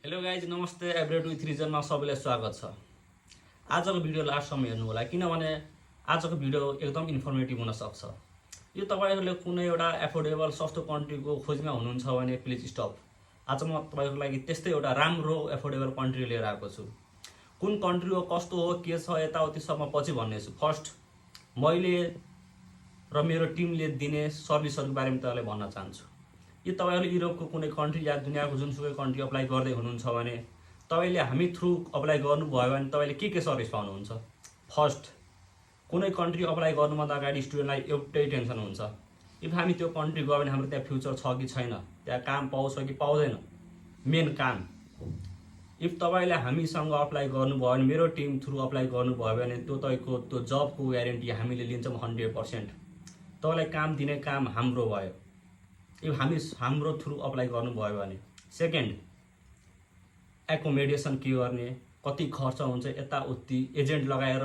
Hello guys नमस्ते एभ्रेड with रिजनमा सबैलाई स्वागत छ। आजको भिडियो लास्टसम्म हेर्नु होला किनभने आजको भिडियो एकदम इन्फर्मेटिभ हुन सक्छ। यो तपाईहरुले कुनै एउटा एफोर्डेबल सस्तो कन्ट्रीको खोजमा हुनुहुन्छ भने प्लिज स्टप। आज म तपाईहरुको लागि त्यस्तै एउटा राम्रो एफोर्डेबल कन्ट्री लिएर आएको छु। कुन कन्ट्री हो, कस्तो हो, के छ, यताउति सब म पछि भन्नेछु। फर्स्ट मैले र मेरो टिमले दिने सर्भिसहरुको बारेमा तपाईलाई भन्न चाहन्छु। यो तपाईहरु युरोपको कुनै कन्ट्री या दुनियाको जुनसुकै कन्ट्री अप्लाई गर्दै हुनुहुन्छ भने तपाईले हामी थ्रु अप्लाई गर्नुभयो भने तपाईले के सर्भिस पाउनुहुन्छ। फर्स्ट, कुनै कन्ट्री अप्लाई गर्नुभन्दा अगाडि स्टुडेन्टलाई एउटै टेन्सन हुन्छ, इफ हामी त्यो कन्ट्री गयो भने हाम्रो त्यहाँ फ्युचर छ कि छैन, त्यहाँ काम पाउँछ कि पाउँदैन। मेन काम, इफ तपाईले हामीसँग अप्लाई गर्नुभयो भने, मेरो टिम थ्रु अप्लाई गर्नुभयो भने त्यो तपाईको त्यो जबको ग्यारेन्टी हामीले लिन्छौँ 100%। तपाईलाई काम दिने काम हाम्रो भयो इफ हाम्रो थ्रु अप्लाई गर्नुभयो भने। सेकेन्ड, एकोमोडेसन के गर्ने, कति खर्च हुन्छ, यताउति एजेन्ट लगाएर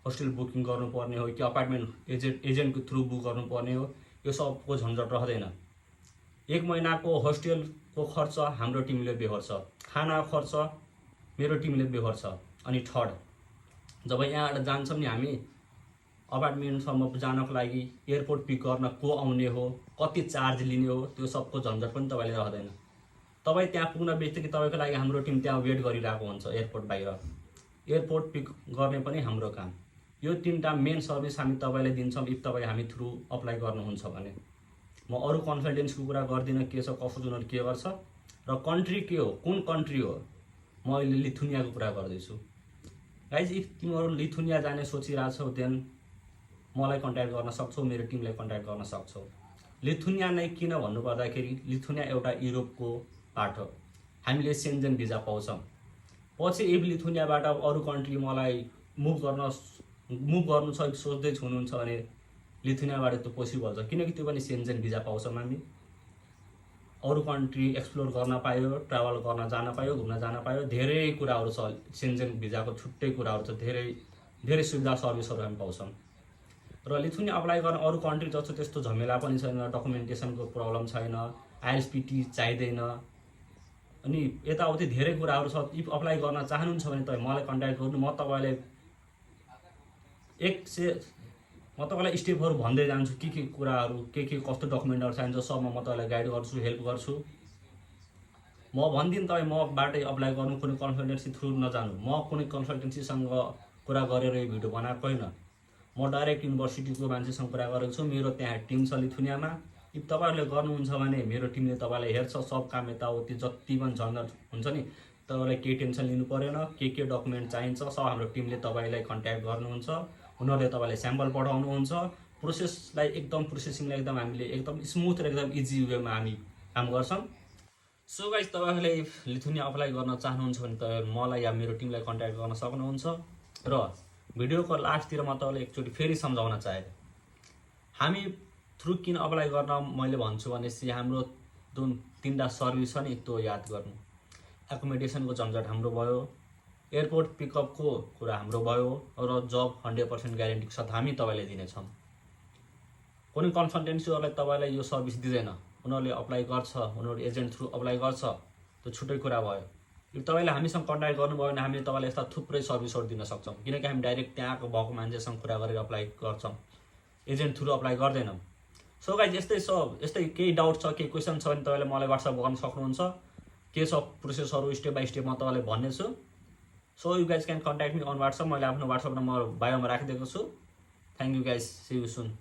होस्टेल बुकिङ गर्नुपर्ने हो कि अपार्टमेन्ट एजेन्टको थ्रु बुक गर्नुपर्ने हो, यो सबको झन्झट रहँदैन। एक महिनाको होस्टेलको खर्च हाम्रो टिमले बेहोर्छ, खाना खर्च मेरो टिमले बेहोर्छ। अनि थर्ड, जब यहाँबाट जान्छौँ नि हामी अपार्टमेन्टसम्म जानको लागि, एयरपोर्ट पिक गर्न को आउने हो, कति चार्ज लिने हो, त्यो सबको झन्झट पनि तपाईले रहँदैन। तपाई त्यहाँ पुग्न बित्तिकै तपाईको लागि हाम्रो टिम त्यहाँ वेट गरिरहेको हुन्छ एयरपोर्ट बाहिर। एयरपोर्ट पिक गर्ने पनि हाम्रो काम। यो तीनटा मेन सर्भिस हामी तपाईलाई दिन्छौँ इफ तपाई हामी थ्रु अप्लाई गर्नुहुन्छ भने। म अरु कन्सल्टेन्सीको कुरा गर्दिन, के छ कसो जुन के गर्छ र कन्ट्री के हो, कुन कन्ट्री हो। म अहिले लिथुनियाको कुरा गर्दैछु। गाइज, इफ तिमीहरु लिथुनिया जाने सोचिरहेछौ देन मलाई कन्ट्याक्ट गर्न सक्छौ, मेरो टिमलाई कन्ट्याक्ट गर्न सक्छौ। लिथुनिया नै किन भन्नुपर्दाखेरि लिथुनिया एउटा युरोपको पार्ट हो। हामीले सेन्जेन भिजा पाउँछौँ। पछि इफ लिथुनियाबाट अरु कन्ट्री मलाई मुभ गर्नु छ सोच्दै हुनुहुन्छ भने लिथुनियाबाट त्यो पोसिबल छ, किनकि त्यो पनि सेन्जेन भिजा पाउँछौँ हामी। अरु कन्ट्री एक्सप्लोर गर्न पायो, ट्राभल गर्न जान पायो, घुम्न जान पायो, धेरै कुराहरू छ। सेन्जेन भिजाको छुट्टै कुराहरू छ, धेरै सुविधा सर्भिसहरू हामी पाउँछौँ। र लिथुनिया अप्लाई गर्न अरु कन्ट्री जस्तो त्यस्तो झमेला पनि छैन, डकुमेन्टेसनको प्रब्लम छैन, आइएलटिएस चाहिँदैन, अनि यताउति धेरै कुराहरू छ। इफ अप्लाई गर्न चाहनुहुन्छ भने तपाईँ मलाई कन्ट्याक्ट गर्नु। म तपाईँलाई स्टेपहरू भन्दै जान्छु, के कुराहरू, के कस्तो डकुमेन्टहरू चाहिन्छ सबमा म तपाईँलाई गाइड गर्छु, हेल्प गर्छु। म भन्दिनँ तपाईँ मबाटै अप्लाई गर्नु, कुनै कन्सल्टेन्सी थ्रु नजानु। म कुनै कन्सल्टेन्सीसँग कुरा गरेर यो भिडियो बनाएको होइन। म डाइरेक्ट युनिभर्सिटीको मान्छेसँग कुरा गरेको छु। मेरो त्यहाँ टिम छ लिथुनियामा। इफ तपाईहरुले गर्नुहुन्छ भने मेरो टिमले तपाईलाई हेर्छ, सब काम यताउति जति पनि झन्झट हुन्छ नि, तपाईलाई केही टेन्सन लिनु परेन। के डकुमेन्ट चाहिन्छ सब हाम्रो टिमले तपाईलाई कन्ट्याक्ट गर्नुहुन्छ। उनीहरूले तपाईलाई स्याम्पल पठाउनुहुन्छ। प्रोसेसिङलाई एकदम हामीले एकदम स्मुथ र एकदम इजी वेमा हामी काम गर्छौँ। सो गाइस, तपाईहरुले लिथुनिया अप्लाई गर्न चाहनुहुन्छ भने तपाईहरु मलाई या मेरो टिमलाई कन्ट्याक्ट गर्न सक्नुहुन्छ। र भिडियोको लास्टतिर म तपाईलाई एकचोटि फेरि सम्झाउन चाहे, हामी थ्रु किन अप्लाई गर्न मैले भन्छु भनेपछि हाम्रो जुन तीनटा सर्भिस छ नि त्यो याद गर्नु। एकोमोडेसनको झन्झट हाम्रो भयो, एयरपोर्ट पिकअपको कुरा हाम्रो भयो, र जब 100% ग्यारेन्टी साथ हामी तपाईलाई दिनेछौँ। कुनै कन्सल्टेन्सीहरुले तपाईलाई यो सर्भिस दिँदैन, उनीहरूले अप्लाई गर्छ, उनीहरू एजेन्ट थ्रु अप्लाई गर्छ, त्यो छुट्टै कुरा भयो। इफ तपाईले हामीसँग कन्ट्याक्ट गर्नुभयो भने हामीले तपाईलाई यस्ता थुप्रै सर्भिसहरू दिन सक्छौँ, किनकि हामी डाइरेक्ट त्यहाँको भएको मान्छेसँग कुरा गरेर अप्लाई गर्छौँ, एजेन्ट थ्रु अप्लाई गर्दैनौँ। सो गाइज, यस्तै केही डाउट छ, केही क्वेसन छ भने तपाईले मलाई व्हाट्सएप गर्न सक्नुहुन्छ। के छ प्रोसेसहरू स्टेप बाई स्टेप म तपाईलाई भन्नेछु। So you guys can contact me on WhatsApp. मैले आफ्नो व्हाट्सएप नम्बर बायोमा राखिदिएको छु। Thank you guys, see you soon.